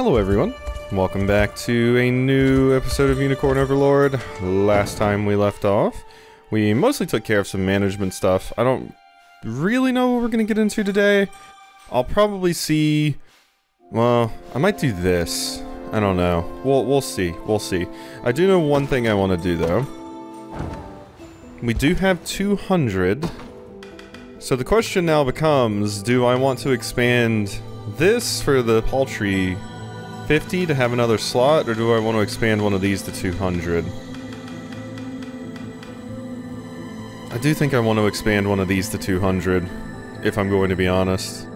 Hello everyone, welcome back to a new episode of Unicorn Overlord. Last time we left off, we mostly took care of some management stuff. I don't really know what we're going to get into today. I'll probably see, well, I might do this. I don't know. We'll see. We'll see. I do know one thing I want to do though. We do have 200. So the question now becomes, do I want to expand this for the paltry 50 to have another slot, or do I want to expand one of these to 200? I do think I want to expand one of these to 200, if I'm going to be honest.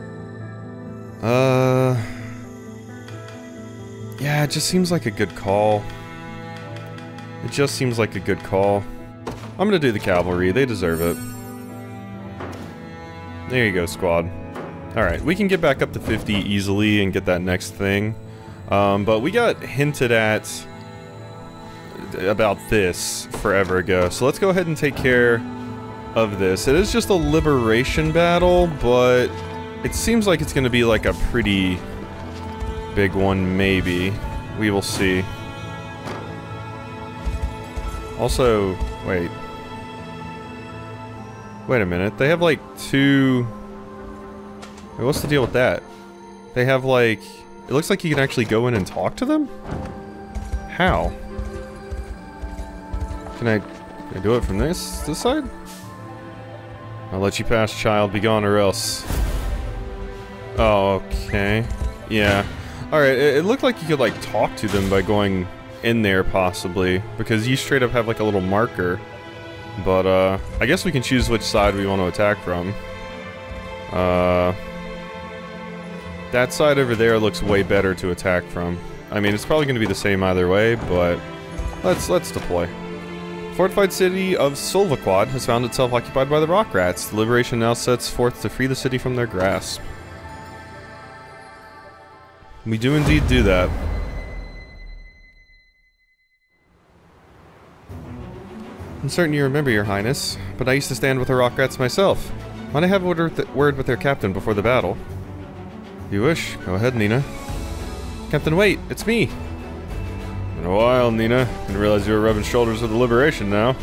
Yeah, it just seems like a good call. It just seems like a good call. I'm gonna do the cavalry, they deserve it. There you go, squad. Alright, we can get back up to 50 easily and get that next thing. But we got hinted at about this forever ago, so let's go ahead and take care of this. It is just a liberation battle, but it seems like it's going to be like a pretty big one, maybe. We will see. Also, wait a minute, they have like two... Wait, what's the deal with that? They have like... It looks like you can actually go in and talk to them? How? Can I do it from this side? I'll let you pass, child. Be gone or else. Oh, okay. Yeah. Alright, it looked like you could like talk to them by going in there possibly, because you straight up have like a little marker. But I guess we can choose which side we want to attack from. That side over there looks way better to attack from. I mean, it's probably going to be the same either way, but let's deploy. Fortified city of Silvaquad has found itself occupied by the rock rats. The liberation now sets forth to free the city from their grasp. We do indeed do that. I'm certain you remember, your highness, but I used to stand with the rock rats myself. Might I have a word with their captain before the battle? If you wish, go ahead, Nina. Captain, wait, it's me! Been a while, Nina. Didn't realize you were rubbing shoulders with the liberation now.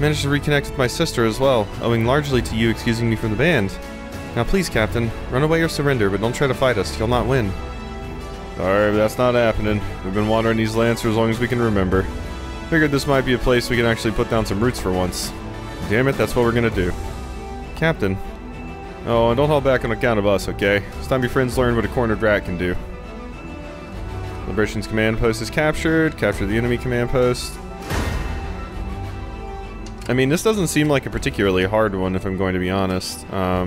Managed to reconnect with my sister as well, owing largely to you excusing me from the band. Now please, Captain, run away or surrender, but don't try to fight us, you'll not win. Sorry, but that's not happening. We've been wandering these lands for as long as we can remember. Figured this might be a place we can actually put down some roots for once. Damn it, that's what we're gonna do. Captain. Oh, and don't hold back on account of us, okay? It's time your friends learn what a cornered rat can do. Liberation's command post is captured. Capture the enemy command post. I mean, this doesn't seem like a particularly hard one, if I'm going to be honest. I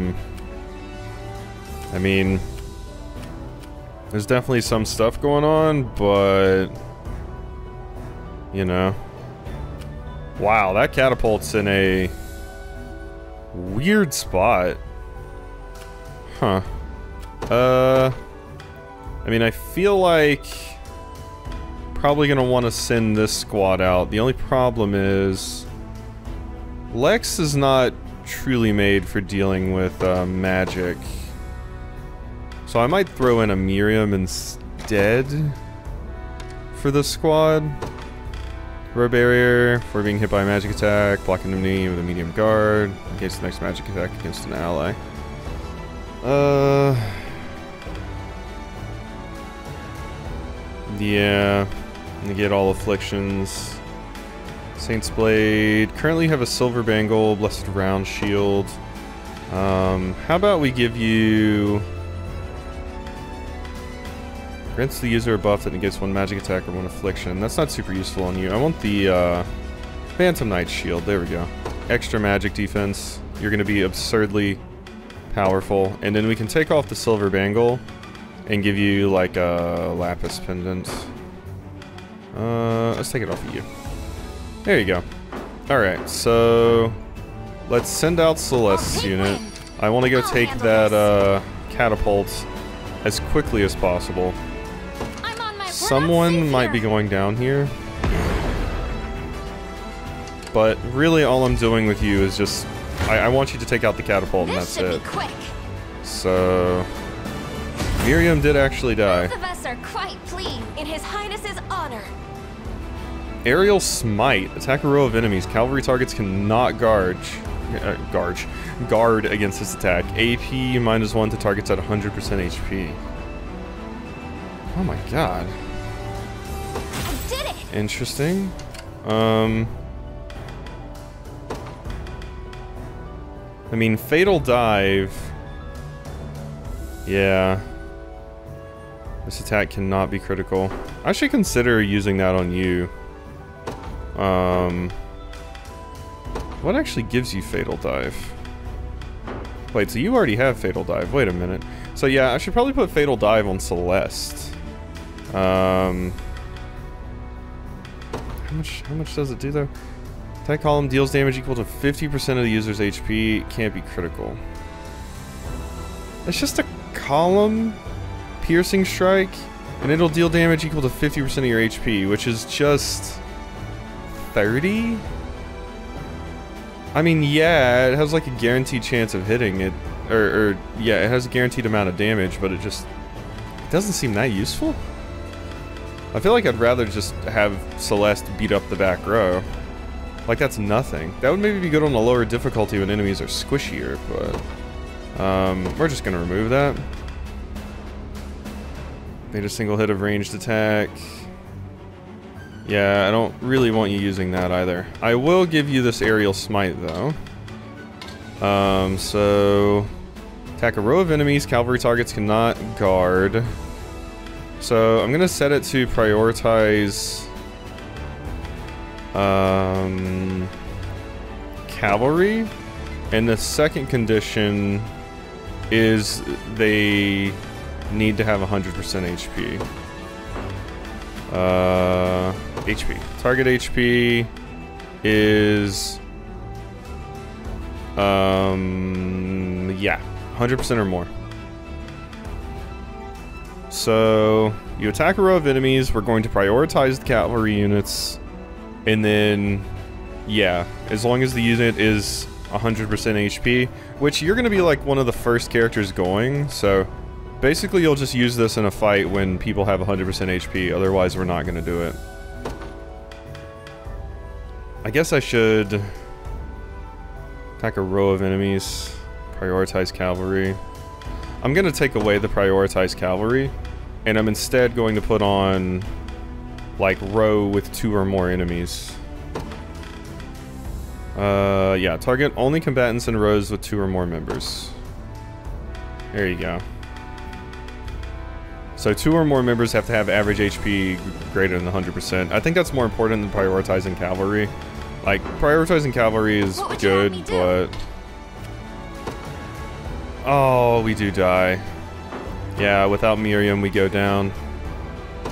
mean, there's definitely some stuff going on, but... You know. Wow, that catapult's in a... weird spot. Huh. I mean, I feel like... probably gonna want to send this squad out. The only problem is... Lex is not truly made for dealing with, magic. So I might throw in a Miriam instead for this squad. Road barrier for being hit by a magic attack, blocking enemy with a medium guard, in case the next magic attack against an ally. Yeah, negate all afflictions. Saint's Blade. Currently have a silver bangle, blessed round shield. How about we give you... Grants the user a buff that negates one magic attack or one affliction. That's not super useful on you. I want the, Phantom Knight shield. There we go. Extra magic defense. You're gonna be absurdly powerful. And then we can take off the silver bangle and give you, like, a lapis pendant. Let's take it off of you. There you go. Alright, so... let's send out Celeste's unit. I want to go take that, catapult as quickly as possible. Someone might be going down here. But really all I'm doing with you is just... I want you to take out the catapult and that's it. So... Miriam did actually die. are quite pleased. In His Highness's honor. Aerial Smite. Attack a row of enemies. Cavalry targets cannot guard against this attack. AP -1 to targets at 100% HP. Oh my god. I did it! Interesting. I mean, Fatal Dive. Yeah. This attack cannot be critical. I should consider using that on you. What actually gives you Fatal Dive? Wait, so you already have Fatal Dive. Wait a minute. So yeah, I should probably put Fatal Dive on Celeste. How much does it do though? Attack column deals damage equal to 50% of the user's HP. Can't be critical. It's just a column piercing strike, and it'll deal damage equal to 50% of your HP, which is just 30? I mean, yeah, it has like a guaranteed chance of hitting it, or yeah, it has a guaranteed amount of damage, but it doesn't seem that useful. I feel like I'd rather just have Celeste beat up the back row. Like, that's nothing. That would maybe be good on a lower difficulty when enemies are squishier, but we're just gonna remove that. Made a single hit of ranged attack. Yeah, I don't really want you using that either. I will give you this aerial smite though. So attack a row of enemies, cavalry targets cannot guard. So I'm gonna set it to prioritize cavalry, and the second condition is they need to have 100% HP. HP. Target HP is yeah, 100% or more. So you attack a row of enemies, we're going to prioritize the cavalry units, and then yeah, as long as the unit is 100% HP, which you're going to be like one of the first characters going, so basically you'll just use this in a fight when people have 100% HP, otherwise we're not going to do it. I guess I should attack a row of enemies, prioritize cavalry. I'm going to take away the prioritize cavalry, and I'm instead going to put on like row with 2 or more enemies. Yeah, target only combatants in rows with 2 or more members. There you go. So 2 or more members have to have average HP greater than 100%. I think that's more important than prioritizing cavalry. Like, prioritizing cavalry is good, but... Oh, we do die. Yeah, without Miriam, we go down.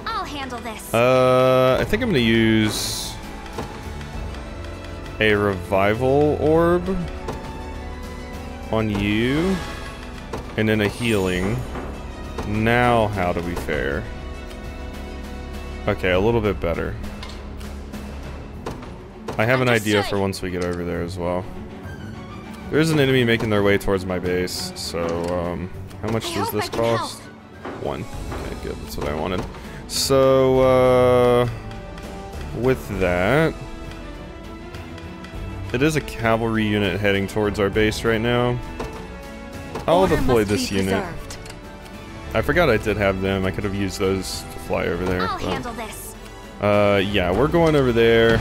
I'll handle this. I think I'm gonna use a revival orb on you, and then a healing. Now, how do we fare? Okay, a little bit better. I have an idea for once we get over there as well. There's an enemy making their way towards my base, so, how much does this cost? 1. Okay, good, that's what I wanted. So, with that, it is a cavalry unit heading towards our base right now. I'll deploy this unit. I forgot I did have them. I could have used those to fly over there. I'll handle this. Yeah, we're going over there.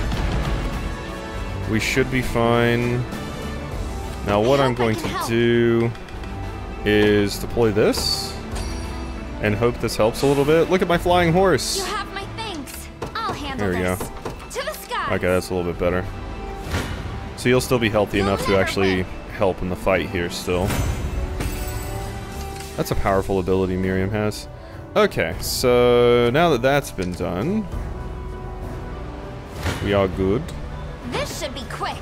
We should be fine. Now what I'm going to do is deploy this and hope this helps a little bit. Look at my flying horse. You have my things. I'll handle there we this. go. To the sky. Okay, that's a little bit better. So you'll still be healthy enough to actually help in the fight here still. That's a powerful ability Miriam has. Okay, so now that that's been done, we are good. This should be quick.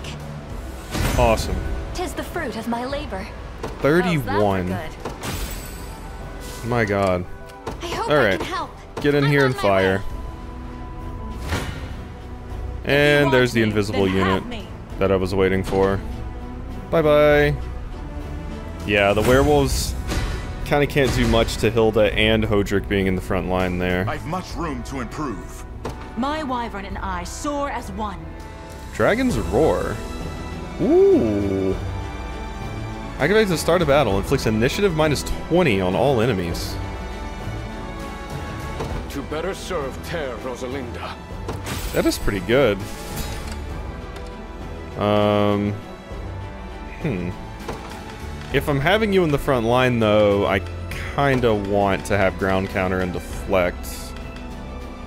Awesome. 'Tis the fruit of my labor. 31. My god. I hope All I right, can help. get in here and fire. And there's the invisible unit that I was waiting for. Bye-bye. Yeah, the werewolves kind of can't do much to Hilda and Hodrick being in the front line there. I've much room to improve. My wyvern and I soar as one. Dragon's Roar. Ooh. Activates at the start of battle. Inflicts initiative -20 on all enemies. To better serve Ter Rosalinda. That is pretty good. If I'm having you in the front line, though, I kinda want to have ground counter and deflect.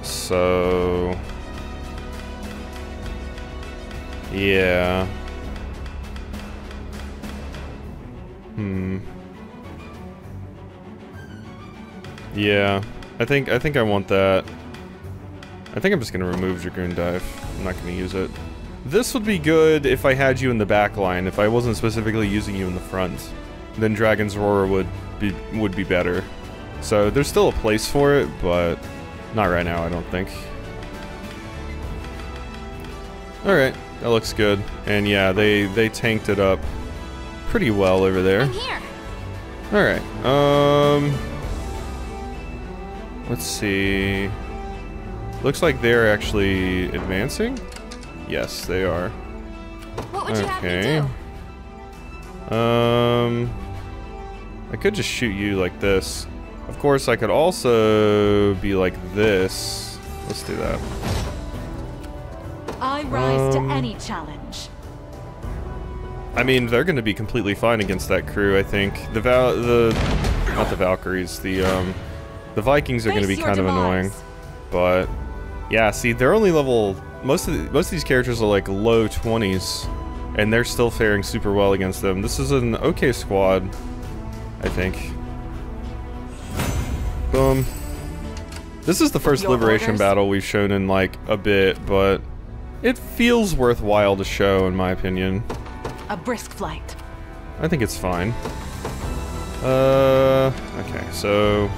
So... yeah. Yeah. I think I want that. I think I'm just gonna remove Dragoon Dive. I'm not gonna use it. This would be good if I had you in the back line, if I wasn't specifically using you in the front. Then Dragon's Roar would be better. So there's still a place for it, but not right now, I don't think. Alright, that looks good. And yeah, they tanked it up pretty well over there. I'm here. Alright, let's see. Looks like they're actually advancing? Yes, they are. What would you have me do? I could just shoot you like this. Of course, I could also be like this. Let's do that. I rise to any challenge. I mean, they're going to be completely fine against that crew, I think. Not the Valkyries, the Vikings are going to be kind of annoying. But yeah, see, they're only level. Most of these characters are like low 20s, and they're still faring super well against them. This is an okay squad, I think. Boom. This is the first liberation battle we've shown in like a bit, but it feels worthwhile to show, in my opinion. A brisk flight. I think it's fine. Okay, so...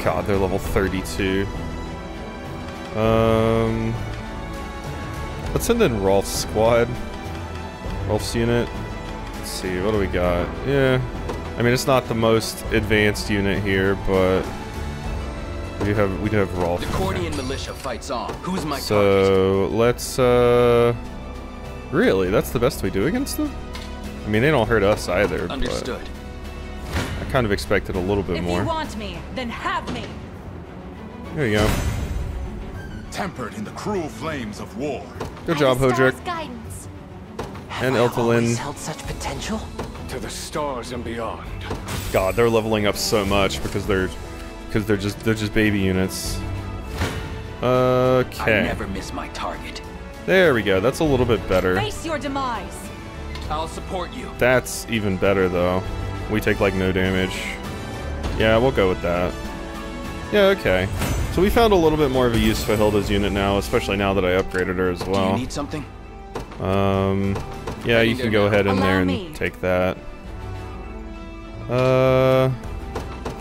God, they're level 32. Let's send in Rolf's squad. Rolf's unit. Let's see, what do we got? Yeah. I mean, it's not the most advanced unit here, but... we do have Rolf. The Cordian militia fights on. Who's my target? So, let's, really? That's the best we do against them? I mean, they don't hurt us either, Understood. But I kind of expected a little bit more. If you want me, then have me. There you go. Tempered in the cruel flames of war. Good job, Hodrick. Guidance. And Eltalin. Held such potential? To the stars and beyond. God, they're leveling up so much because they're just baby units. Okay. I never miss my target. There we go. That's a little bit better. Face your demise. I'll support you. That's even better though. We take like no damage. Yeah, we'll go with that. Yeah, okay. So we found a little bit more of a use for Hilda's unit now, especially now that I upgraded her as well. Do you need something? Yeah, you can go ahead in there and take that.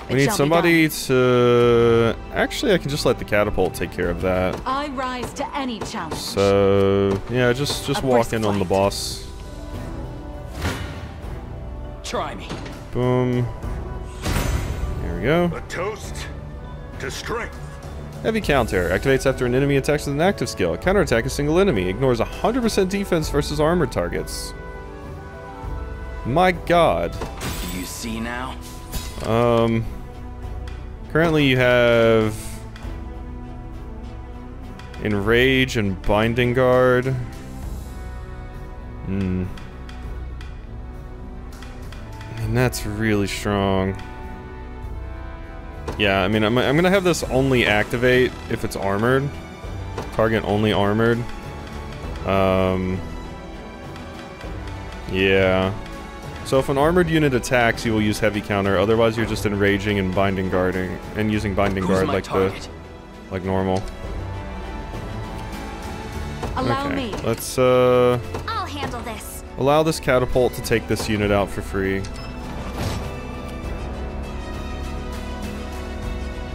We need somebody to... Actually, I can just let the catapult take care of that. I rise to any challenge. So, yeah, just walk in on the boss. Try me. Boom. There we go. A toast to strength. Heavy counter. Activates after an enemy attacks with an active skill. Counterattack a single enemy. Ignores 100% defense versus armored targets. My god. Do you see now? Currently you have Enrage and Binding Guard. And that's really strong. Yeah, I mean, I'm gonna have this only activate if it's armored. Target only armored. Yeah. So if an armored unit attacks, you will use heavy counter. Otherwise, you're just enraging and binding guarding and using binding guard like normal. Allow me. Let's I'll handle this. allow this catapult to take this unit out for free.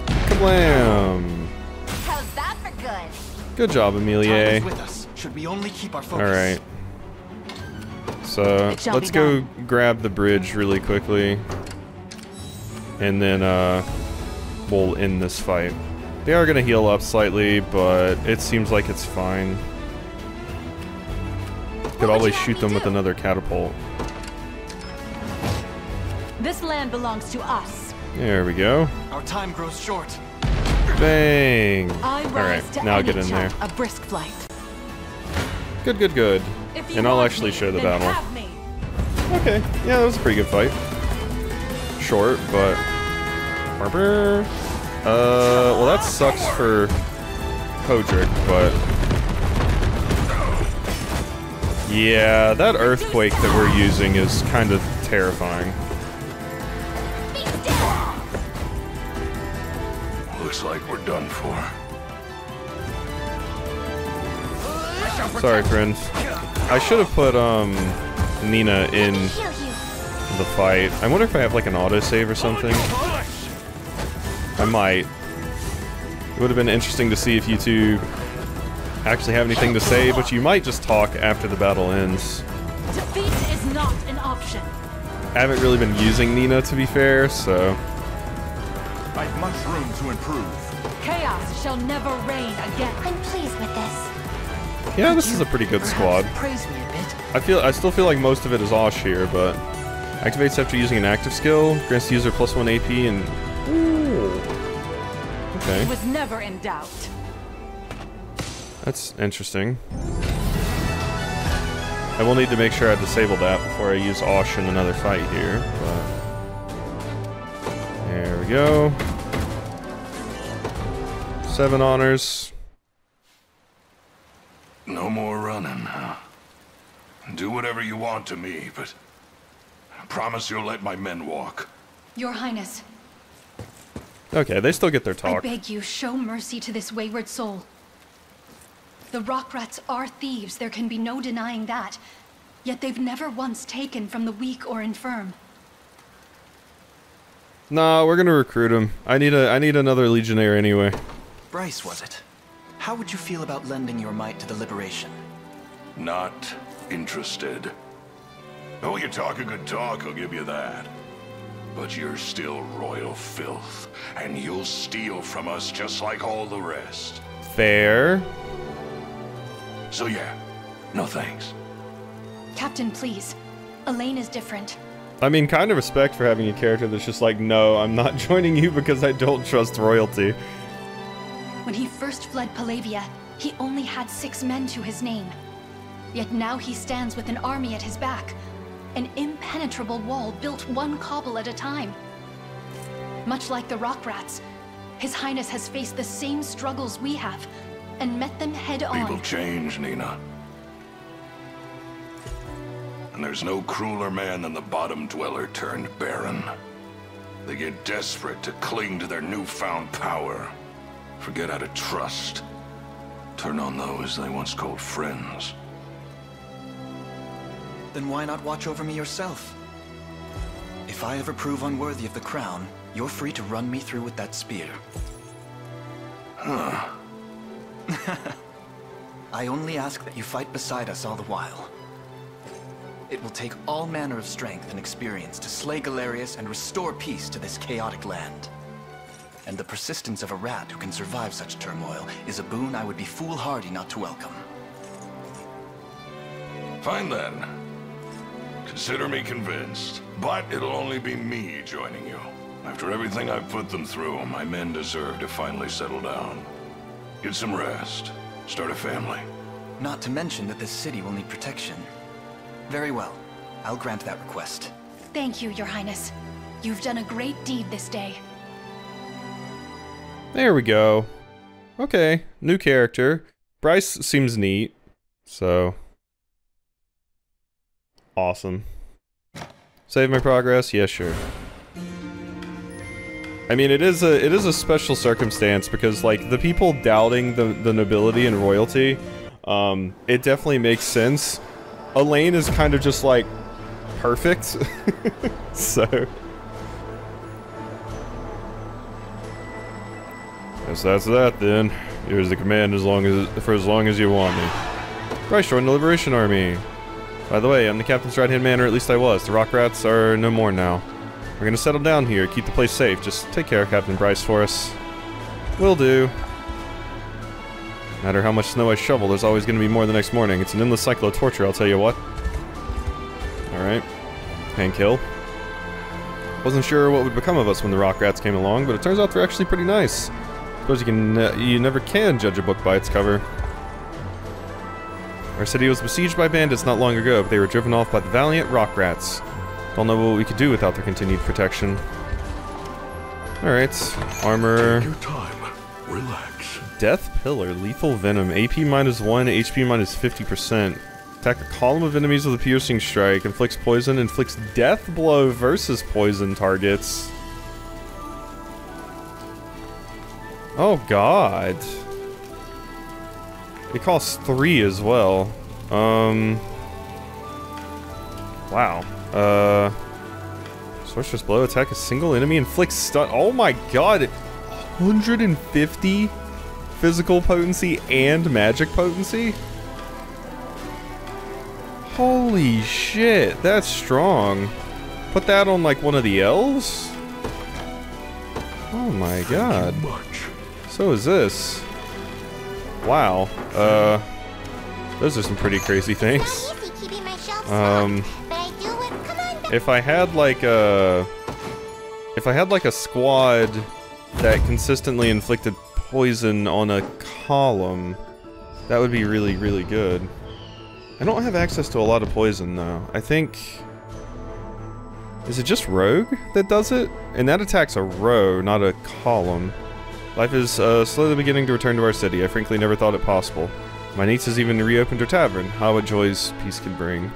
Kablam! How's that for good? Good job, Amelie. With us. Should we only keep our focus? All right. So let's go grab the bridge really quickly. and then we'll end this fight. They are gonna heal up slightly, but it seems like it's fine. Could always shoot them with another catapult. This land belongs to us. There we go. Our time grows short. Bang! I rise Alright, to now any get in there. chance a brisk flight. Good, good, good. If you And I'll want actually me, show the then battle. have me. Okay, yeah, that was a pretty good fight. Short, but... well that sucks for Podrick, but... Yeah, that earthquake that we're using is kind of terrifying. Looks like we're done for. Sorry, friends. I should have put, Nina in Heal you. the fight. I wonder if I have, like, an autosave or something. I might. It would have been interesting to see if you two actually have anything to say, but you might just talk after the battle ends. Defeat is not an option. I haven't really been using Nina, to be fair, so... I've much room to improve. Chaos shall never reign again. I'm pleased with this. Yeah, this is a pretty good squad. Praise me a bit. I still feel like most of it is Osh here, but... Activates after using an active skill, grants the user +1 AP, and... Ooh. Okay. It was never in doubt. That's interesting. I will need to make sure I disable that before I use Osh in another fight here, but... There we go. 7 honors. No more running, huh? Do whatever you want to me, but I promise you'll let my men walk. Your Highness, Okay, they still get their I talk. beg you, show mercy to this wayward soul. The rock rats are thieves, there can be no denying that. Yet they've never once taken from the weak or infirm. Nah, we're gonna recruit him. I need another legionnaire anyway. Bryce, was it? How would you feel about lending your might to the liberation? Not interested. Oh, you talk a good talk, I'll give you that. But you're still royal filth, and you'll steal from us just like all the rest. Fair. So yeah, no thanks. Captain, please. Elaine is different. I mean, kind of respect for having a character that's just like, no, I'm not joining you because I don't trust royalty. When he first fled Palavia, he only had 6 men to his name. Yet now he stands with an army at his back. An impenetrable wall built 1 cobble at a time. Much like the rock rats, His Highness has faced the same struggles we have, and met them head-on. People change, Nina. And there's no crueler man than the bottom dweller turned baron. They get desperate to cling to their newfound power. Forget how to trust. Turn on those they once called friends. Then why not watch over me yourself? If I ever prove unworthy of the crown, you're free to run me through with that spear. Huh. I only ask that you fight beside us all the while. It will take all manner of strength and experience to slay Galerius and restore peace to this chaotic land. And the persistence of a rat who can survive such turmoil is a boon I would be foolhardy not to welcome. Fine then. Consider me convinced. But it'll only be me joining you. After everything I've put them through, my men deserve to finally settle down. Get some rest. Start a family. Not to mention that this city will need protection. Very well. I'll grant that request. Thank you, Your Highness. You've done a great deed this day. There we go. Okay, new character. Bryce seems neat, so... Awesome. Save my progress? Yeah, sure. I mean, it is a special circumstance because, like, the people doubting the nobility and royalty, it definitely makes sense. Elaine is kind of just, like, perfect. So... Guess that's that, then. Here's the command for as long as you want me. Bryce joined the Liberation Army. By the way, I'm the captain's right-hand man, or at least I was. The rock rats are no more now. We're gonna settle down here, keep the place safe. Just take care of Captain Bryce for us. Will do. No matter how much snow I shovel, there's always gonna be more the next morning. It's an endless cycle of torture, I'll tell you what. Alright. And kill. Wasn't sure what would become of us when the rock rats came along, but it turns out they're actually pretty nice. Suppose you never can judge a book by its cover. Our city was besieged by bandits not long ago, but they were driven off by the valiant rock rats. Don't know what we could do without their continued protection. Alright, armor. Take your time. Relax. Death Pillar, lethal venom, AP -1, HP -50%. Attack a column of enemies with a piercing strike, inflicts poison, inflicts death blow versus poison targets. Oh god. It costs 3 as well. Wow. Sorcerer's Blow, attack a single enemy, inflicts stun. Oh my god! 150 physical potency and magic potency? Holy shit, that's strong. Put that on like one of the elves? Oh my god. So is this. Wow. Those are some pretty crazy things. If I had like a squad that consistently inflicted poison on a column, that would be really, really good. I don't have access to a lot of poison though. I think... Is it just rogue that does it? And that attacks a row, not a column. Life is slowly beginning to return to our city. I frankly never thought it possible. My niece has even reopened her tavern. How what joys peace can bring.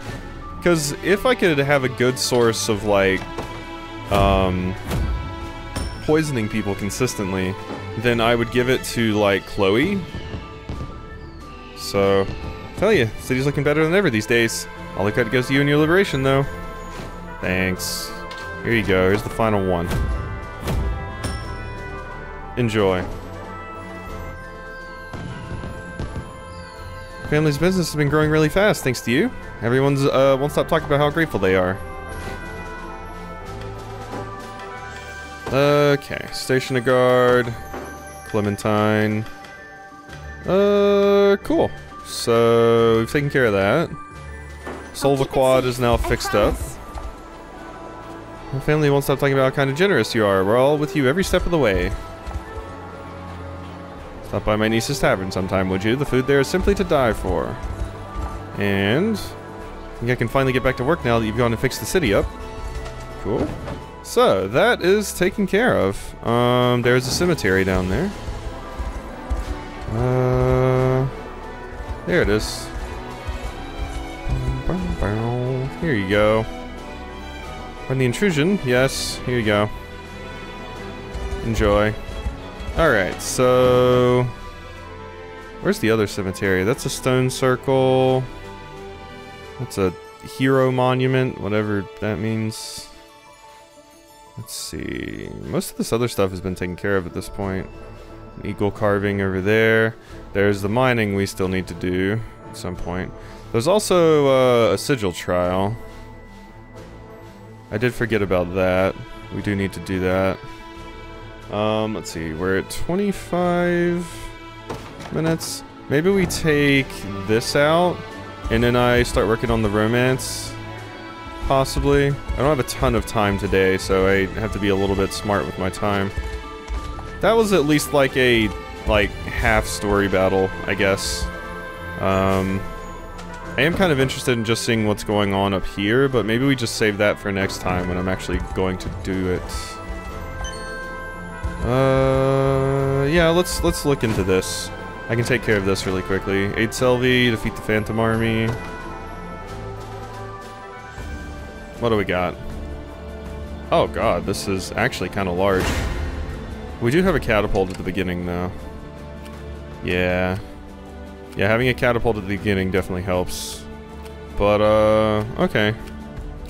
Because if I could have a good source of, like, poisoning people consistently, then I would give it to, like, Chloe. So, tell you, city's looking better than ever these days. All the credit goes to you and your liberation, though. Thanks. Here you go, here's the final one. Enjoy. Family's business has been growing really fast, thanks to you. Everyone's won't stop talking about how grateful they are. Okay, station a guard, Clementine. Cool. So we've taken care of that. Solva Quad is now fixed up. My family won't stop talking about how kind and generous you are. We're all with you every step of the way. Stop by my niece's tavern sometime, would you? The food there is simply to die for. And I think I can finally get back to work now that you've gone and fixed the city up. Cool. So, that is taken care of. There's a cemetery down there. There it is. Here you go. Run the intrusion. Yes, here you go. Enjoy. Alright, so... Where's the other cemetery? That's a stone circle. That's a hero monument, whatever that means. Let's see. Most of this other stuff has been taken care of at this point. An eagle carving over there. There's the mining we still need to do at some point. There's also a sigil trial. I did forget about that. We do need to do that. Let's see. We're at 25 minutes. Maybe we take this out, and then I start working on the romance. Possibly. I don't have a ton of time today, so I have to be a little bit smart with my time. That was at least like a, half story battle, I guess. I am kind of interested in just seeing what's going on up here, but maybe we just save that for next time when I'm actually going to do it. Yeah, let's look into this. I can take care of this really quickly. Aid Selvi, defeat the Phantom Army. What do we got? Oh god, this is actually kind of large. We do have a catapult at the beginning, though. Yeah. Yeah, having a catapult at the beginning definitely helps. But, okay.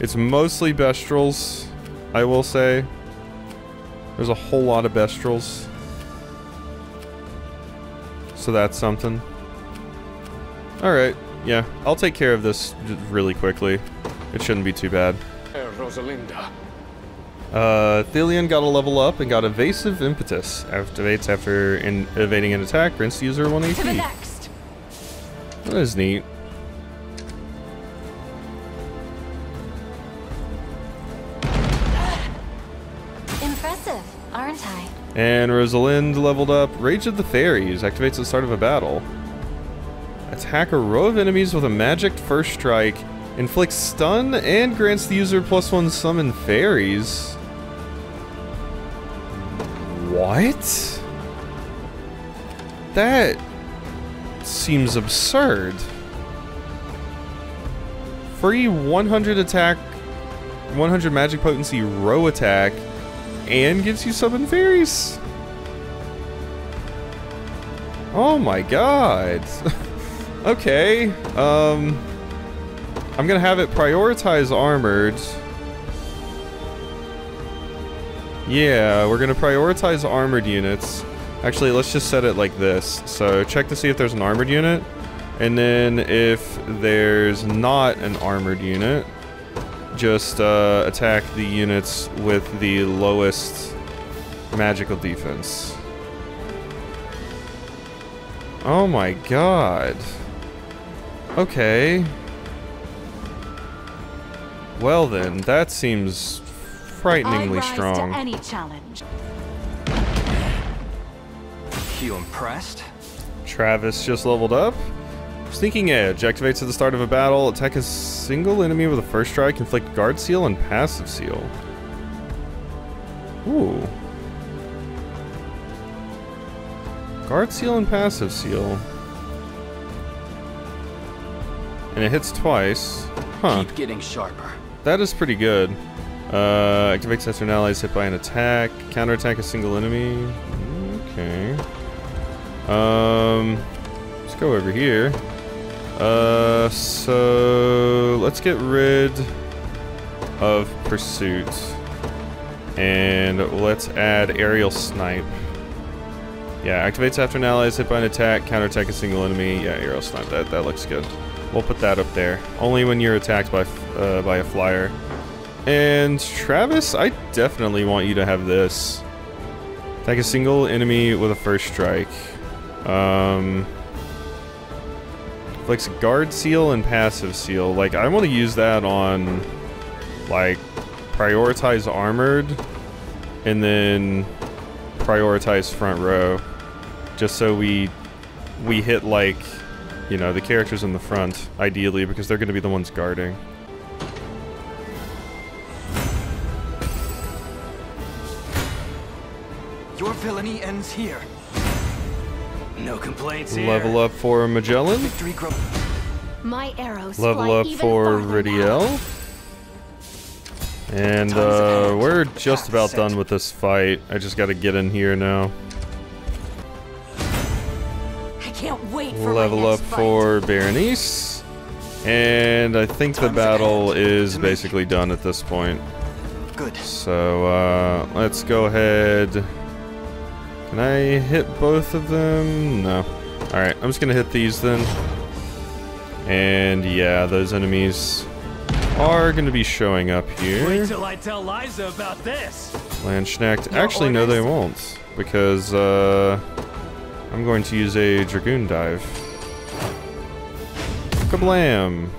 It's mostly Bestrels, I will say. There's a whole lot of Bestrels. So that's something. Alright, yeah. I'll take care of this really quickly. It shouldn't be too bad. Rosalinda. Thelian got a level up and got Evasive Impetus. Activates after evading an attack, grants the user 1 To the AP. next. That is neat. Impressive, aren't I? And Rosalind leveled up. Rage of the Fairies activates at the start of a battle. Attack a row of enemies with a magic first strike. Inflicts stun and grants the user +1 summon fairies. What? That seems absurd. Free 100 attack, 100 magic potency row attack, and gives you summon fairies. Oh my god. Okay, I'm gonna have it prioritize armored. Yeah, we're gonna prioritize armored units. Actually, let's just set it like this. So check to see if there's an armored unit, and then if there's not an armored unit, just attack the units with the lowest magical defense. Oh my god. Okay. Well then, that seems frighteningly I rise strong. to any challenge. You impressed? Travis just leveled up. Sneaking Edge activates at the start of a battle. Attack a single enemy with a first strike. Inflict Guard Seal and Passive Seal. Ooh. Guard Seal and Passive Seal. And it hits twice. Huh. Keep getting sharper. That is pretty good. Activates after an ally is hit by an attack. Counterattack a single enemy. Okay. Let's go over here. So let's get rid of Pursuit. And let's add Aerial Snipe. Yeah, activates after an ally is hit by an attack. Counterattack a single enemy. Yeah, Aerial Snipe. That looks good. We'll put that up there. Only when you're attacked by a flyer. And Travis, I definitely want you to have this. Attack a single enemy with a first strike. Inflicts Guard Seal and Passive Seal. Like, I want to use that on, like, prioritize armored, and then prioritize front row. Just so we hit, like, you know, the characters in the front, ideally, because they're going to be the ones guarding. Your villainy ends here. No complaints here. Level up for Magellan. Victory grow. My arrows Level fly up even for farther now. Ridiel. And we're just about done with this fight. I just gotta get in here now. I can't wait for Level my up next for Berenice. And I think the battle is basically done at this point. Good. So, let's go ahead. Can I hit both of them? No. Alright, I'm just gonna hit these then. And yeah, those enemies are gonna be showing up here. Wait till I tell Liza about this. Landschnecht. Actually, no, they won't. Because, I'm going to use a Dragoon Dive. Kablam!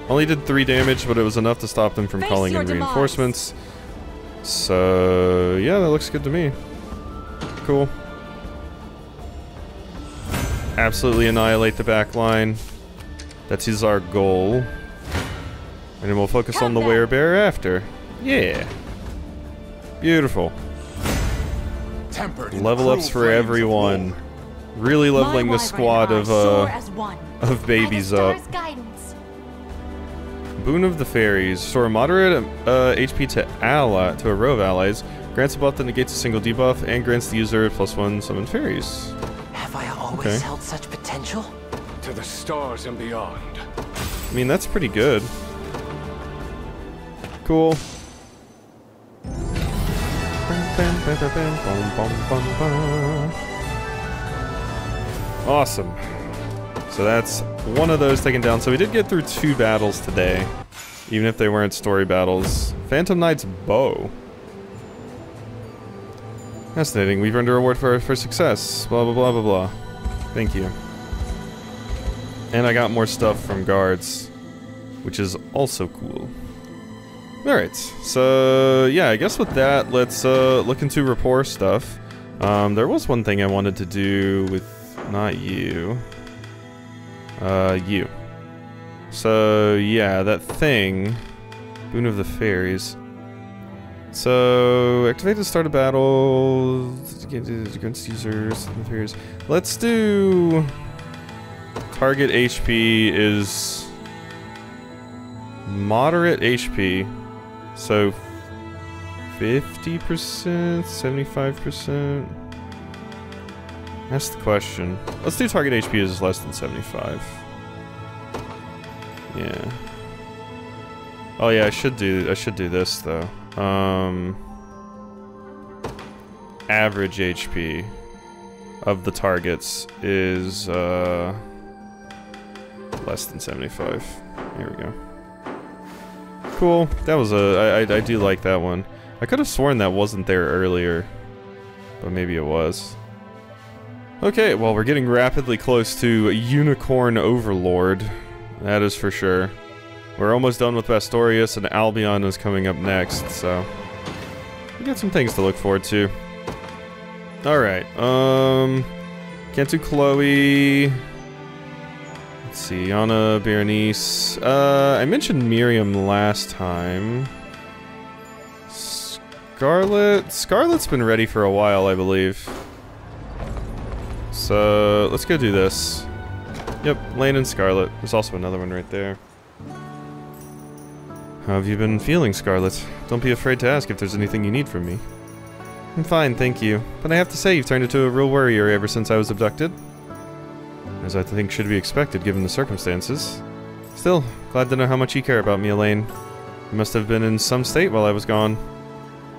Only did 3 damage, but it was enough to stop them from Face calling your in demise. reinforcements. So, yeah, that looks good to me. Cool. Absolutely annihilate the back line. That is our goal. And then we'll focus on the werebear after. Yeah. Beautiful. Tempered in Level cruel ups for flames of everyone. war. Really leveling My the wyvern squad and I soar of as one. babies By the up. star's guidance. Boon of the Fairies. Restore moderate HP to a row of allies. Grants a buff that negates a single debuff, and grants the user +1 summon fairies. Have I always Okay. held such potential? To the stars and beyond. I mean, that's pretty good. Cool. Awesome. So that's one of those taken down. So we did get through 2 battles today, even if they weren't story battles. Phantom Knight's bow. Fascinating. We've earned a reward for success. Blah, blah, blah, blah, blah. Thank you. And I got more stuff from guards, which is also cool. Alright, so yeah, I guess with that, let's look into rapport stuff. There was one thing I wanted to do with, not you. You. So, yeah, that thing. Boon of the Fairies. So, activate to start a battle against users. Let's do... Target HP is... moderate HP. So, 50%? 75%? That's the question. Let's do target HP is less than 75. Yeah. Oh yeah, I should do this though. Average HP of the targets is less than 75. Here we go. Cool. That was I do like that one. I could have sworn that wasn't there earlier, but maybe it was. Okay, well, we're getting rapidly close to Unicorn Overlord. That is for sure. We're almost done with Bastorius, and Albion is coming up next, so... we got some things to look forward to. Alright, can't do Chloe... Let's see, Yana, Berenice... I mentioned Miriam last time. Scarlet's been ready for a while, I believe. So, let's go do this. Yep, Lane and Scarlet. There's also another one right there. How have you been feeling, Scarlet? Don't be afraid to ask if there's anything you need from me. I'm fine, thank you. But I have to say, you've turned into a real worrier ever since I was abducted. As I think should be expected, given the circumstances. Still, glad to know how much you care about me, Elaine. You must have been in some state while I was gone.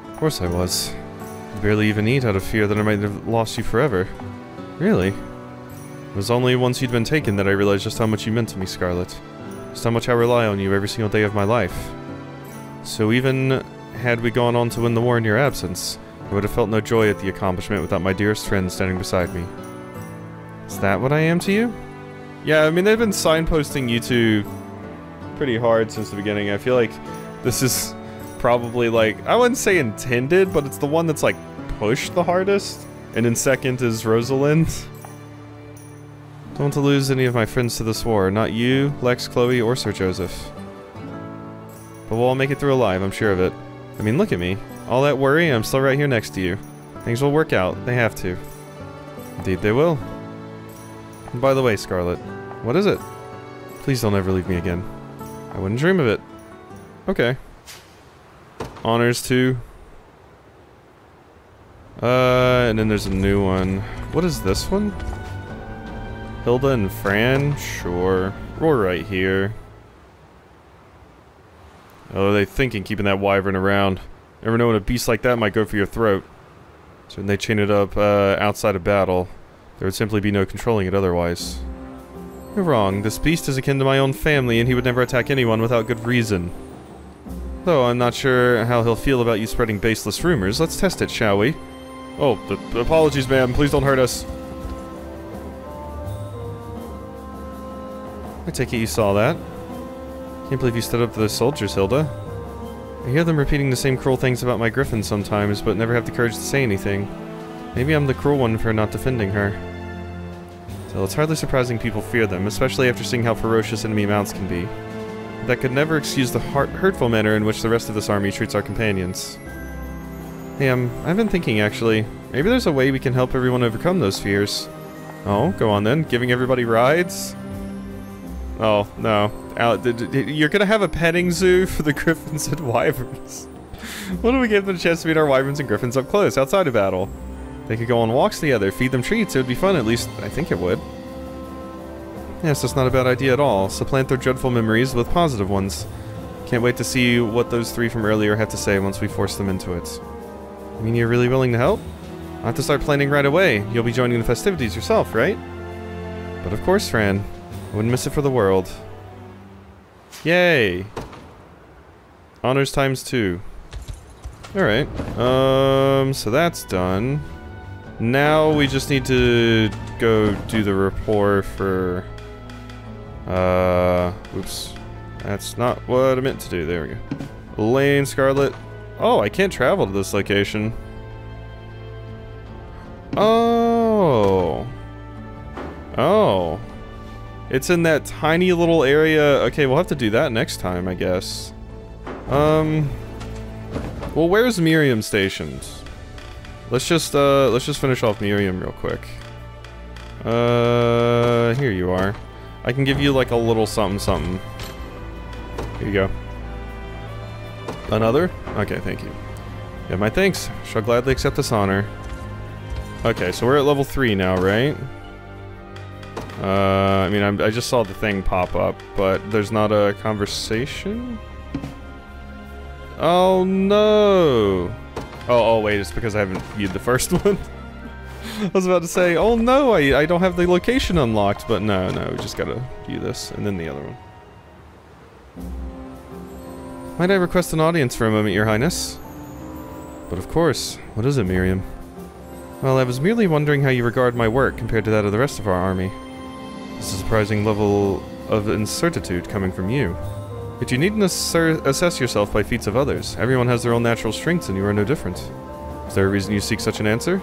Of course I was. I barely even eat out of fear that I might have lost you forever. Really? It was only once you'd been taken that I realized just how much you meant to me, Scarlet. Just how much I rely on you every single day of my life. So even had we gone on to win the war in your absence, I would have felt no joy at the accomplishment without my dearest friend standing beside me. Is that what I am to you? Yeah, I mean, they've been signposting you two pretty hard since the beginning. I feel like this is probably, like, I wouldn't say intended, but it's the one that's, like, pushed the hardest. And in second is Rosalind. Don't want to lose any of my friends to this war. Not you, Lex, Chloe, or Sir Joseph. But we'll all make it through alive, I'm sure of it. I mean, look at me. All that worry, I'm still right here next to you. Things will work out. They have to. Indeed they will. And by the way, Scarlet, what is it? Please don't ever leave me again. I wouldn't dream of it. Okay. Honors to... and then there's a new one. What is this one? Hilda and Fran? Sure. We're right here. Oh, they thinking keeping that wyvern around. Never know when a beast like that might go for your throat. So when they chain it up outside of battle, there would simply be no controlling it otherwise. You're wrong. This beast is akin to my own family, and he would never attack anyone without good reason. Though I'm not sure how he'll feel about you spreading baseless rumors. Let's test it, shall we? Oh, apologies, ma'am. Please don't hurt us. I take it you saw that. Can't believe you stood up to those soldiers, Hilda. I hear them repeating the same cruel things about my griffin sometimes, but never have the courage to say anything. Maybe I'm the cruel one for not defending her. Still, it's hardly surprising people fear them, especially after seeing how ferocious enemy mounts can be. But that could never excuse the hurtful manner in which the rest of this army treats our companions. Hey, I've been thinking, actually. Maybe there's a way we can help everyone overcome those fears. Oh, go on then. Giving everybody rides? Oh, no. You're gonna have a petting zoo for the griffins and wyverns. What do we give them a chance to meet our wyverns and griffins up close, outside of battle? They could go on walks together, feed them treats. It would be fun, at least I think it would. Yes, that's not a bad idea at all. Supplant their dreadful memories with positive ones. Can't wait to see what those three from earlier have to say once we force them into it. I mean, you're really willing to help? I'll have to start planning right away. You'll be joining the festivities yourself, right? But of course, Fran. I wouldn't miss it for the world. Yay! Honors times 2. Alright. So that's done. Now we just need to go do the rapport for... oops. That's not what I meant to do. There we go. Lane Scarlet. Oh, I can't travel to this location. Oh. Oh. It's in that tiny little area. Okay, we'll have to do that next time, I guess. Well, where's Miriam stationed? Let's just finish off Miriam real quick. Here you are. I can give you like a little something something. Here you go. Another? Okay, thank you. Yeah, my thanks. Shall gladly accept this honor. Okay, so we're at level 3 now, right? I mean, I just saw the thing pop up, but there's not a conversation? Oh, no! Oh, wait, it's because I haven't viewed the first one. I was about to say, oh no, I don't have the location unlocked, but no, we just gotta view this, and then the other one. Might I request an audience for a moment, Your Highness? But of course. What is it, Miriam? Well, I was merely wondering how you regard my work compared to that of the rest of our army. This is a surprising level of incertitude coming from you. Yet you needn't assess yourself by feats of others. Everyone has their own natural strengths, and you are no different. Is there a reason you seek such an answer?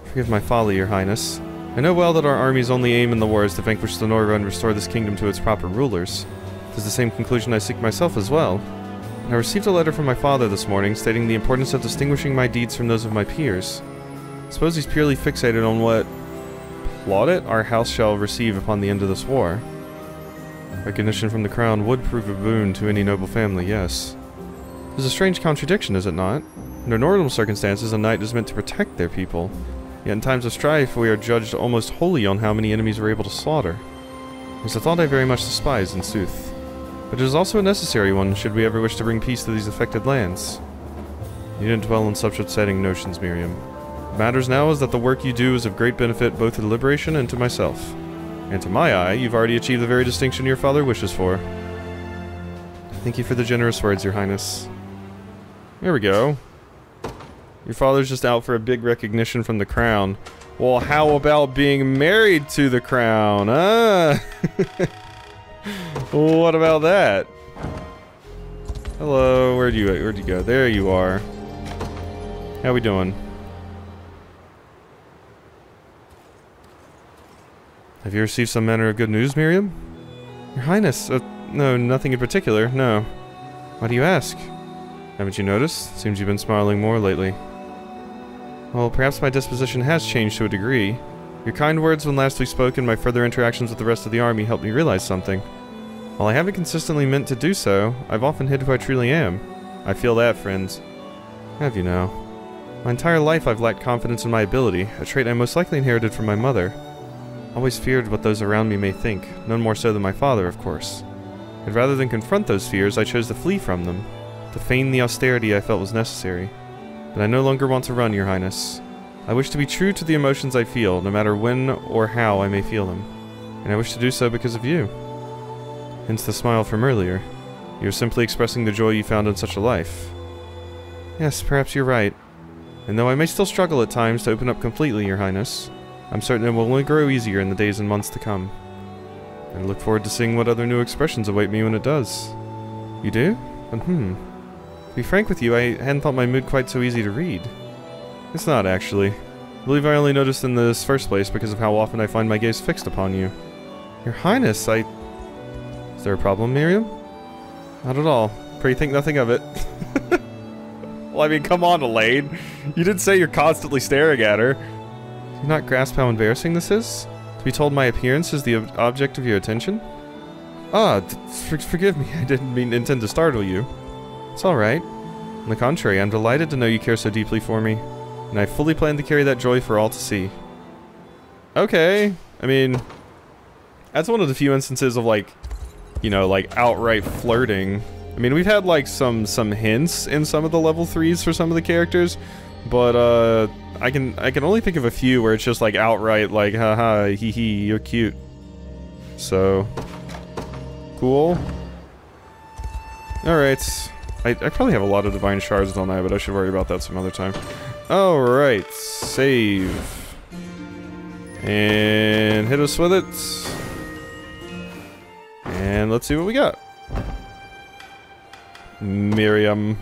Forgive my folly, Your Highness. I know well that our army's only aim in the war is to vanquish the Norra and restore this kingdom to its proper rulers. It is the same conclusion I seek myself as well. I received a letter from my father this morning stating the importance of distinguishing my deeds from those of my peers. I suppose he's purely fixated on what plaudit our house shall receive upon the end of this war. Recognition from the crown would prove a boon to any noble family, yes. It is a strange contradiction, is it not? Under normal circumstances, a knight is meant to protect their people. Yet in times of strife, we are judged almost wholly on how many enemies we're able to slaughter. It is a thought I very much despise, in sooth. But it is also a necessary one, should we ever wish to bring peace to these affected lands. You didn't dwell on such upsetting notions, Miriam. What matters now is that the work you do is of great benefit both to the liberation and to myself. And to my eye, you've already achieved the very distinction your father wishes for. Thank you for the generous words, Your Highness. There we go. Your father's just out for a big recognition from the crown. Well, how about being married to the crown, huh? What about that? Hello, where'd you go? There you are. How we doing? Have you received some manner of good news, Miriam? Your Highness, no, nothing in particular, no. Why do you ask? Haven't you noticed? Seems you've been smiling more lately. Well, perhaps my disposition has changed to a degree. Your kind words when last we spoke and my further interactions with the rest of the army helped me realize something. While I haven't consistently meant to do so, I've often hid who I truly am. I feel that, friends. Have you now? My entire life I've lacked confidence in my ability, a trait I most likely inherited from my mother. Always feared what those around me may think, none more so than my father, of course. And rather than confront those fears, I chose to flee from them, to feign the austerity I felt was necessary. But I no longer want to run, Your Highness. I wish to be true to the emotions I feel, no matter when or how I may feel them. And I wish to do so because of you. Hence the smile from earlier. You are simply expressing the joy you found in such a life. Yes, perhaps you're right. And though I may still struggle at times to open up completely, Your Highness, I'm certain it will only grow easier in the days and months to come. I look forward to seeing what other new expressions await me when it does. You do? But to be frank with you, I hadn't thought my mood quite so easy to read. It's not, actually. I believe I only noticed in this first place because of how often I find my gaze fixed upon you. Your Highness, Is there a problem, Miriam? Not at all. Pray think nothing of it. Well, I mean, come on, Elaine. You did say you're constantly staring at her. Do you not grasp how embarrassing this is? To be told my appearance is the object of your attention? Ah, forgive me, I didn't intend to startle you. It's alright. On the contrary, I'm delighted to know you care so deeply for me, and I fully plan to carry that joy for all to see. Okay, I mean, that's one of the few instances of, like, you know, like, outright flirting. I mean, we've had, like, some hints in some of the level 3s for some of the characters, but, I can only think of a few where it's just, like, outright, like, haha, hee hee, you're cute. So, cool. Alright. I probably have a lot of divine shards, don't I? But I should worry about that some other time. Alright, save. And hit us with it. And let's see what we got. Miriam.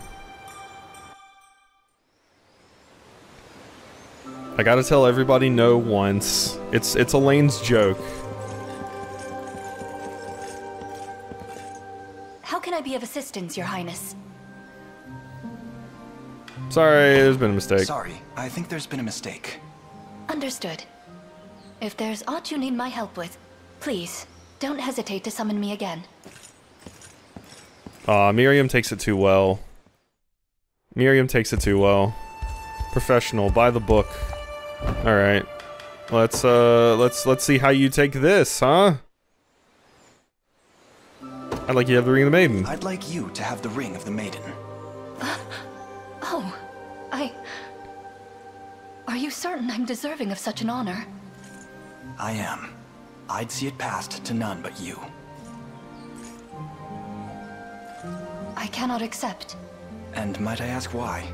I gotta tell everybody no once. It's Elaine's joke. How can I be of assistance, Your Highness? Sorry, there's been a mistake. Sorry, I think there's been a mistake. Understood. If there's aught you need my help with, please, don't hesitate to summon me again. Aw, Miriam takes it too well. Miriam takes it too well. Professional, by the book. Alright. Let's see how you take this, huh? I'd like you to have the Ring of the Maiden. I'd like you to have the Ring of the Maiden. Oh, Are you certain I'm deserving of such an honor? I am. I'd see it passed to none but you. I cannot accept. And might I ask why?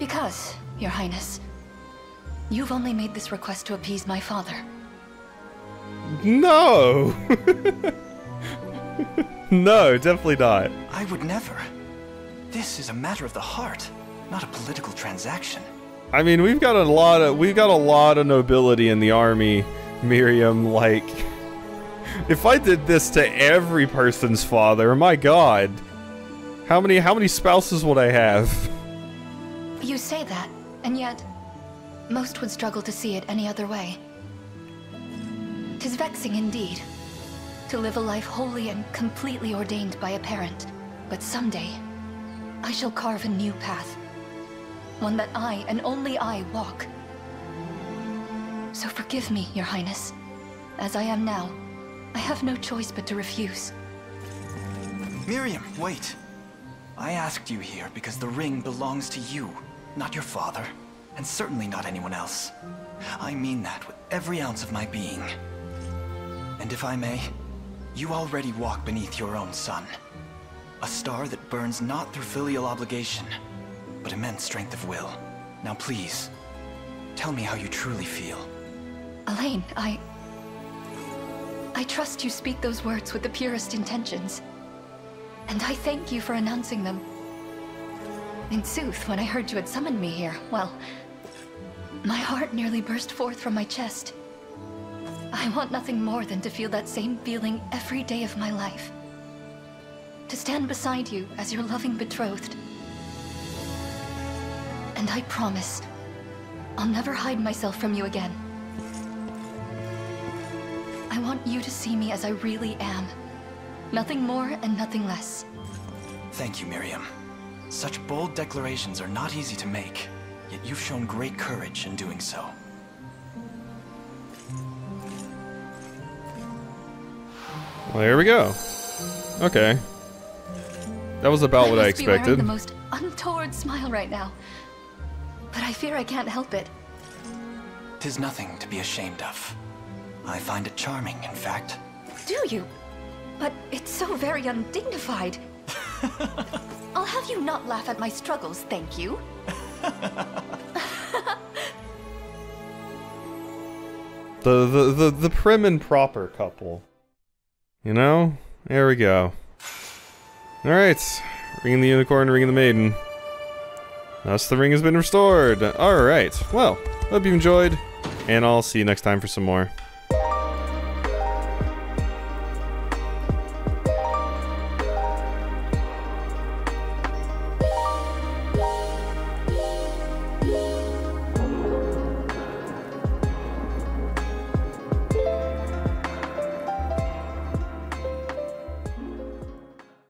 Because, Your Highness, you've only made this request to appease my father. No! No, definitely not. I would never. This is a matter of the heart, not a political transaction. I mean, we've got a lot of nobility in the army, Miriam. Like, if I did this to every person's father, my God, how many spouses would I have? You say that, and yet, most would struggle to see it any other way. 'Tis vexing indeed, to live a life wholly and completely ordained by a parent. But someday, I shall carve a new path. One that I, and only I, walk. So forgive me, Your Highness. As I am now, I have no choice but to refuse. Miriam, wait. I asked you here because the ring belongs to you, not your father, and certainly not anyone else. I mean that with every ounce of my being. And if I may, you already walk beneath your own sun. A star that burns not through filial obligation, but immense strength of will. Now please, tell me how you truly feel. Elaine, I trust you speak those words with the purest intentions. And I thank you for announcing them. In sooth, when I heard you had summoned me here, well, my heart nearly burst forth from my chest. I want nothing more than to feel that same feeling every day of my life. To stand beside you as your loving betrothed. And I promise, I'll never hide myself from you again. I want you to see me as I really am. Nothing more and nothing less. Thank you, Miriam. Such bold declarations are not easy to make, yet you've shown great courage in doing so. Well, there we go. Okay. That was about what I expected. I must be wearing the most untoward smile right now. But I fear I can't help it. 'Tis nothing to be ashamed of. I find it charming, in fact. Do you? But it's so very undignified. I'll have you not laugh at my struggles, thank you. The prim and proper couple. You know? There we go. Alright. Ring of the Unicorn, Ring of the Maiden. Thus the ring has been restored. Alright. Well, hope you enjoyed, and I'll see you next time for some more.